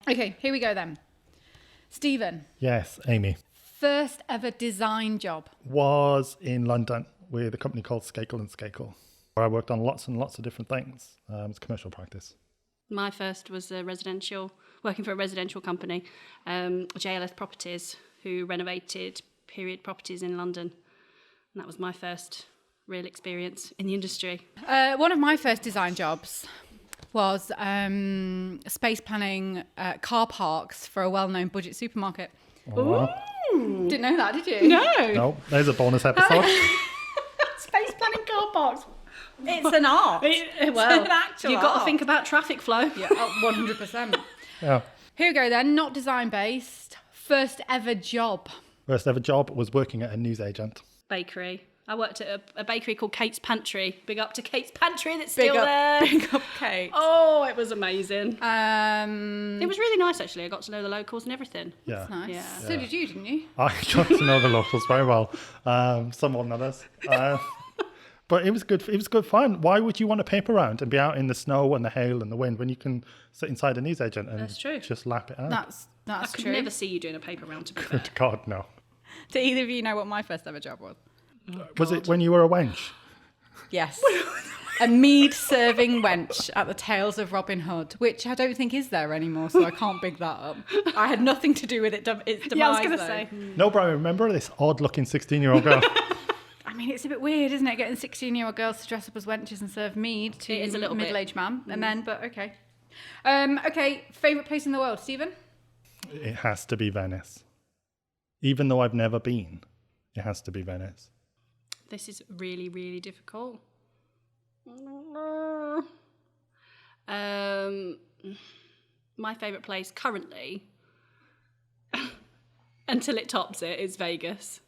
Okay, here we go then. Stephen. Yes, Amy. First ever design job. Was in London with a company called Skakel and Skakel, where I worked on lots and lots of different things. It's commercial practice. My first was working for a residential company, JLS Properties, who renovated period properties in London. And that was my first real experience in the industry. One of my first design jobs was space planning car parks for a well-known budget supermarket. Oh, wow. Didn't know that, did you? No, there's a bonus episode. Space planning car parks. It's an art. Well, it's an actual you've got to art. think about traffic flow. Yeah, 100%. Yeah. Here we go then, not design-based. First ever job. First ever job was working at a newsagent. Bakery. I worked at a bakery called Kate's Pantry. Big up to Kate's Pantry that's still there. Big up, Kate. Oh, it was amazing. It It was really nice, actually. I got to know the locals and everything. Yeah. nice. Yeah. So did you, didn't you? I got to know the locals very well. Some more than others. But it was good. It was good fun. Why would you want to paper round and be out in the snow and the hail and the wind when you can sit inside a newsagent and That's true. just lap it out? That's I could true. never see you doing a paper round, to be fair. Good God, no. Do either of you know what my first ever job was? Was it when you were a wench? Yes. A mead serving wench at the Tales of Robin Hood, which I don't think is there anymore, so I can't big that up. I had nothing to do with its demise. Yeah, I was going to though. say. No, Brian, remember this odd-looking 16-year-old girl? I mean, it's a bit weird, isn't it? Getting 16-year-old girls to dress up as wenches and serve mead to It is a little bit. middle-aged man and men, but okay. Okay, favourite place in the world, Stephen? It has to be Venice. Even though I've never been, it has to be Venice. This is really, really difficult. My favourite place currently, until it tops it, is Vegas.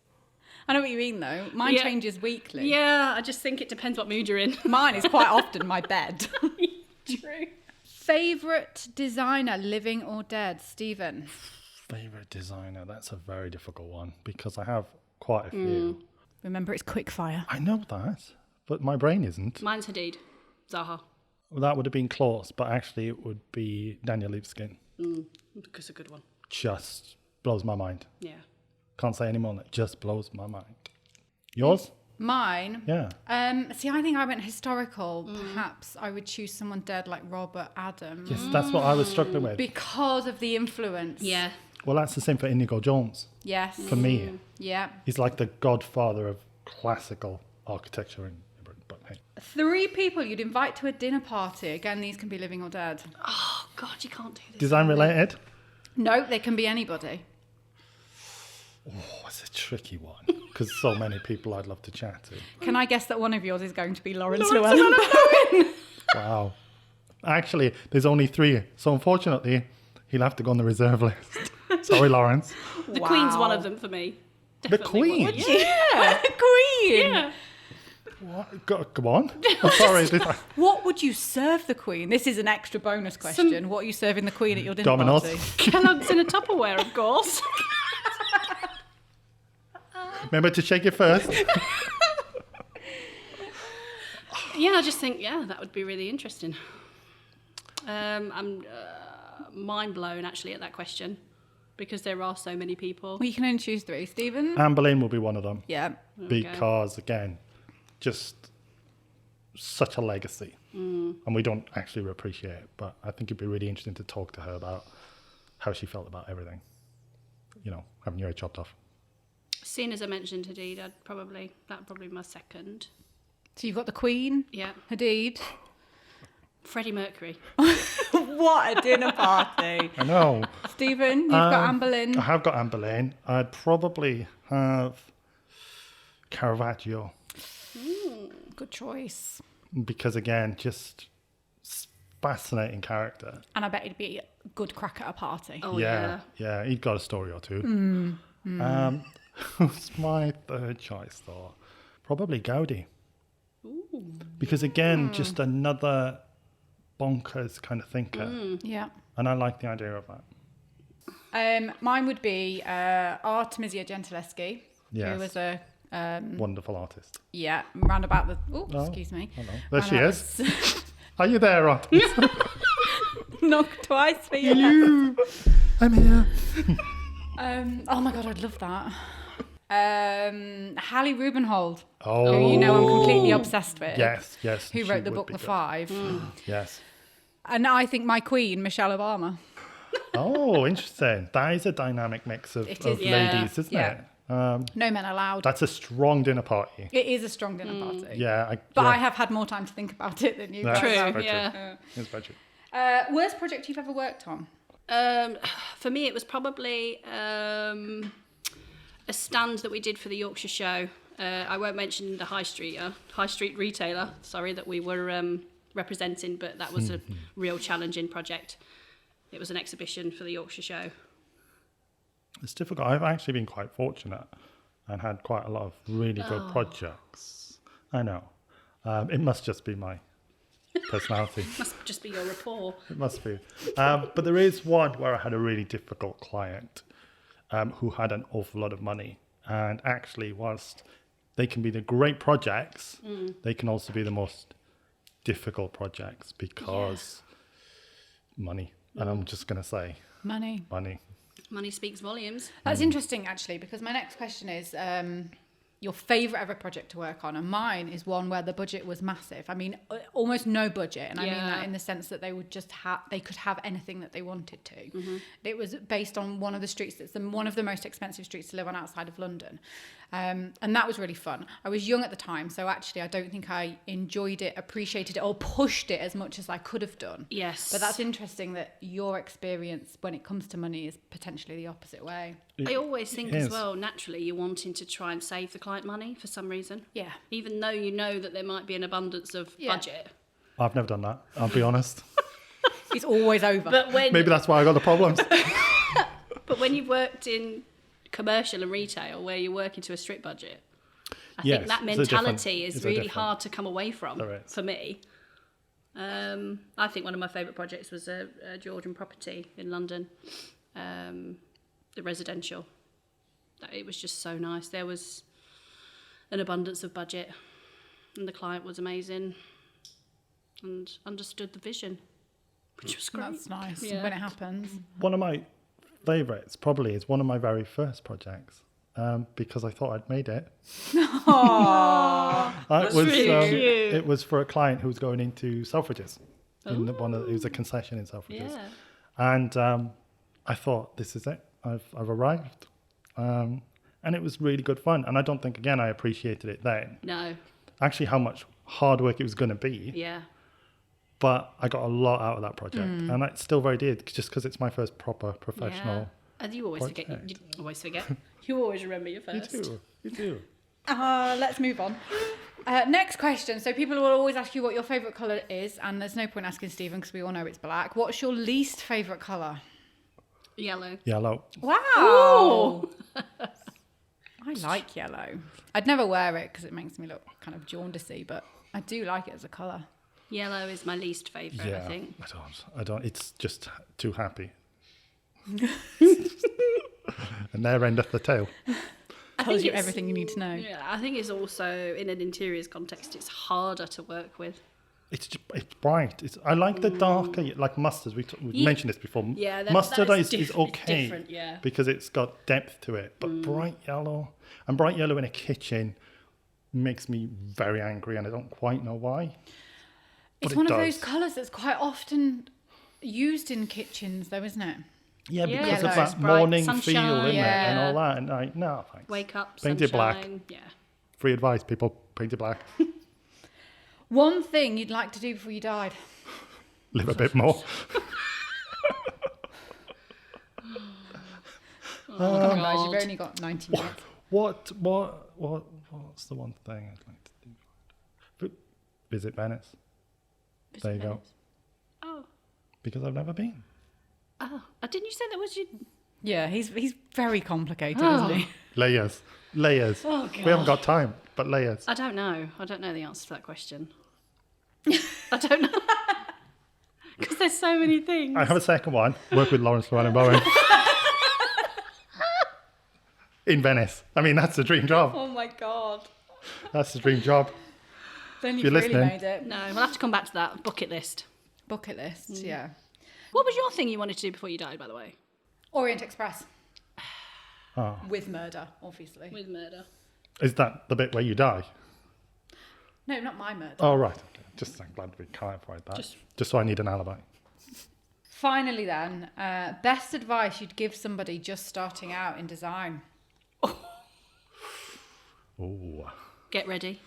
I know what you mean, though. Mine Yeah. changes weekly. Yeah, I just think it depends what mood you're in. Mine is quite often my bed. True. Favourite designer, living or dead, Stephen? Favorite designer? That's a very difficult one because I have quite a few. Remember, it's quick fire. I know that, but my brain isn't. Mine's Hadid. Zaha. Well, that would have been close, but actually it would be Daniel Lipskin. Because a good one. Just blows my mind. Yeah. Can't say any more than that. Just blows my mind. Yours? Mine? Yeah. See, I think I went historical. Perhaps I would choose someone dead like Robert Adams. Yes, that's what I was struggling with. Because of the influence. Yeah. Well, that's the same for Inigo Jones. Yes. For me, Yeah. he's like the godfather of classical architecture in Britain. But hey, 3 people you'd invite to a dinner party. Again, these can be living or dead. Oh, God, you can't do this. design related? No, they can be anybody. Oh, it's a tricky one because so many people I'd love to chat to. Can I guess that one of yours is going to be Lawrence Llewellyn Bowen? Wow. Actually, there's only 3, so unfortunately, he'll have to go on the reserve list. Sorry, Lawrence. The Queen's one of them for me. The Definitely Queen? one. Yeah. Queen! Yeah. What? Go on. I'm sorry. What would you serve the Queen? This is an extra bonus question. What are you serving the Queen at your dinner Dominoes. party? Kellogg's in a Tupperware, of course. Remember to shake it first. Yeah, I just think, that would be really interesting. I'm mind blown, actually, at that question because there are so many people. Well, you can only choose 3. Stephen? Anne Boleyn will be one of them Yeah. because, again, just such a legacy. And we don't actually appreciate it, but I think it'd be really interesting to talk to her about how she felt about everything. You know, having your head chopped off. Seeing as I mentioned Hadid, that'd probably be my second. So you've got the Queen, Yeah. Hadid. Freddie Mercury. What a dinner party. I know. Stephen, you've got Anne Boleyn. I have got Anne Boleyn. I'd probably have Caravaggio Good choice. because, again, just fascinating character. And I bet he'd be a good crack at a party. Oh, Yeah, he'd got a story or two. Who's my third choice, though? Probably Gaudi. Because, again, just another bonkers kind of thinker. Yeah. And I like the idea of that. Mine would be Artemisia Gentileschi, Yes. who was a Wonderful artist. round about the excuse me. Hello. There she Round is. Are you there, Artemis? Knock twice for you. I'm here. Oh my God, I'd love that. Hallie Rubenhold, Oh, who you know I'm completely obsessed with. yes. Who she wrote the would book be The good. Five. Yes. And I think my queen, Michelle Obama. Oh, interesting. That is a dynamic mix of, It of is, ladies, isn't yeah. it? No men allowed. That's a strong dinner party. It is a strong dinner party. Yeah. But yeah. I have had more time to think about it than you That's guys True, have. very yeah. true. It's very true. Worst project you've ever worked on? For me, it was probably a stand that we did for the Yorkshire Show. I won't mention the high street retailer, that we were representing, but that was a real challenging project. It was an exhibition for the Yorkshire Show. It's difficult. I've actually been quite fortunate and had quite a lot of really good projects. I know. It must just be my personality. Must just be your rapport. It must be. But there is one where I had a really difficult client who had an awful lot of money. And actually, whilst they can be the great projects, they can also be the most difficult projects because money. And I'm just going to say Money. money. Money speaks volumes. That's interesting, actually, because my next question is your favourite ever project to work on, and mine is one where the budget was massive. I mean, almost no budget, and I mean that in the sense that they would just they could have anything that they wanted to. It was based on one of the streets that's one of the most expensive streets to live on outside of London, and that was really fun. I was young at the time, so actually I don't think I enjoyed it, appreciated it, or pushed it as much as I could have done. Yes. But that's interesting that your experience when it comes to money is potentially the opposite way. I always think It as is. well, naturally, you're wanting to try and save the client money for some reason. Yeah. Even though you know that there might be an abundance of budget. I've never done that, I'll be honest. It's always over. But when Maybe that's why I got the problems. but when you've worked in commercial and retail where you're working to a strict budget, I Yes, think that it's a different- mentality is it's a really different- hard to come away from There is. for me. I think one of my favourite projects was a Georgian property in London, the residential. It was just so nice. There was an abundance of budget, and the client was amazing and understood the vision, which was great. That's nice Yeah. when it happens. One of my favourites probably is one of my very first projects because I thought I'd made it. That's really cute. It was for a client who was going into Selfridges. It was a concession in Selfridges. Yeah. And I thought, this is it. I've arrived. And it was really good fun. And I don't think, again, I appreciated it then. No. Actually, how much hard work it was going to be. Yeah. But I got a lot out of that project. And I still very did, just because it's my first proper professional. Yeah. And you always forget. project. You always forget. You always remember your You first. do. You do. Let's move on. Next question. So people will always ask you what your favourite colour is, and there's no point asking Stephen because we all know it's black. What's your least favourite colour? Yellow. Yellow. Wow. I like yellow. I'd never wear it because it makes me look kind of jaundicey, but I do like it as a colour. Yellow is my least favourite, Yeah. I think. I don't. It's just too happy. And there endeth the tale. Tells you it's- everything you need to know. Yeah, I think it's also, in an interiors context, it's harder to work with. It's bright. I like the darker, like mustard. We mentioned this before. Yeah, Mustard that is different. It's okay different, yeah. because it's got depth to it. But bright yellow in a kitchen makes me very angry, and I don't quite know why. It's But one it of those does. colours that's quite often used in kitchens, though, isn't it? Yeah, Yeah, because yellow. of that Bright morning feel, sunshine, isn't it, and yeah. all that. And no, thanks. Wake up, Paint it black. sunshine. Yeah. Free advice, people. Paint it black. One thing you'd like to do before you died. Live a bit more. Come on, guys, God. you've only got 90 minutes. What's the one thing I'd like to do? Visit Venice. There you go. Oh. Because I've never been. Oh. Didn't you say that was your... Yeah, he's very complicated, isn't he? Layers. Oh, We haven't got time, but layers. I don't know. I don't know the answer to that question. I don't know. Because there's so many things. I have a second one. Work with Lawrence Llewellyn Bowen. In Venice. I mean, that's the dream job. Oh my God. That's the dream job. Then If you're you've really listening. made it. No, we'll have to come back to that. Bucket list. Bucket list, yeah. What was your thing you wanted to do before you died, by the way? Orient Express. Oh. With murder, obviously. With murder. Is that the bit where you die? No, not my murder. Oh, right. Okay. Just I'm glad we clarified that. Just so I need an alibi. Finally then, best advice you'd give somebody just starting out in design? Oh. Get ready.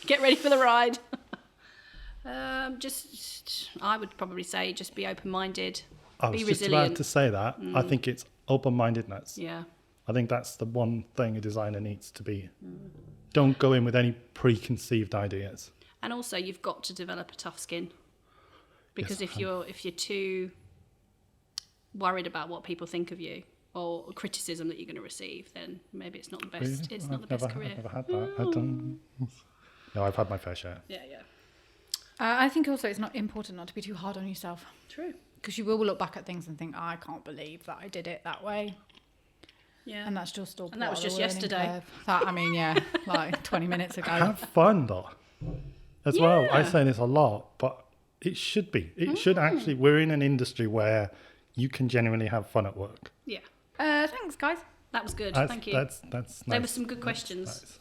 Get ready for the ride. I would probably say just be open-minded, I be was just resilient. about to say that. I think it's open-mindedness. Yeah. I think that's the one thing a designer needs to be. Don't go in with any preconceived ideas. And also, you've got to develop a tough skin, because Yes, if you're too worried about what people think of you or criticism that you're going to receive, then maybe it's not the best. Really? It's not the best career. I've never had that. No, I've had my fair share. Yeah. I think also it's not important not to be too hard on yourself. True. Because you will look back at things and think, I can't believe that I did it that way. Yeah. And that's just all. And that was part of just the learning yesterday. curve. That, I mean, yeah, like 20 minutes ago. Have fun though, as well. I Yeah. say this a lot, but it should be. It should actually. We're in an industry where you can genuinely have fun at work. Yeah. Thanks, guys. That was good. That's- Thank you. That's nice. They were some good questions. Nice.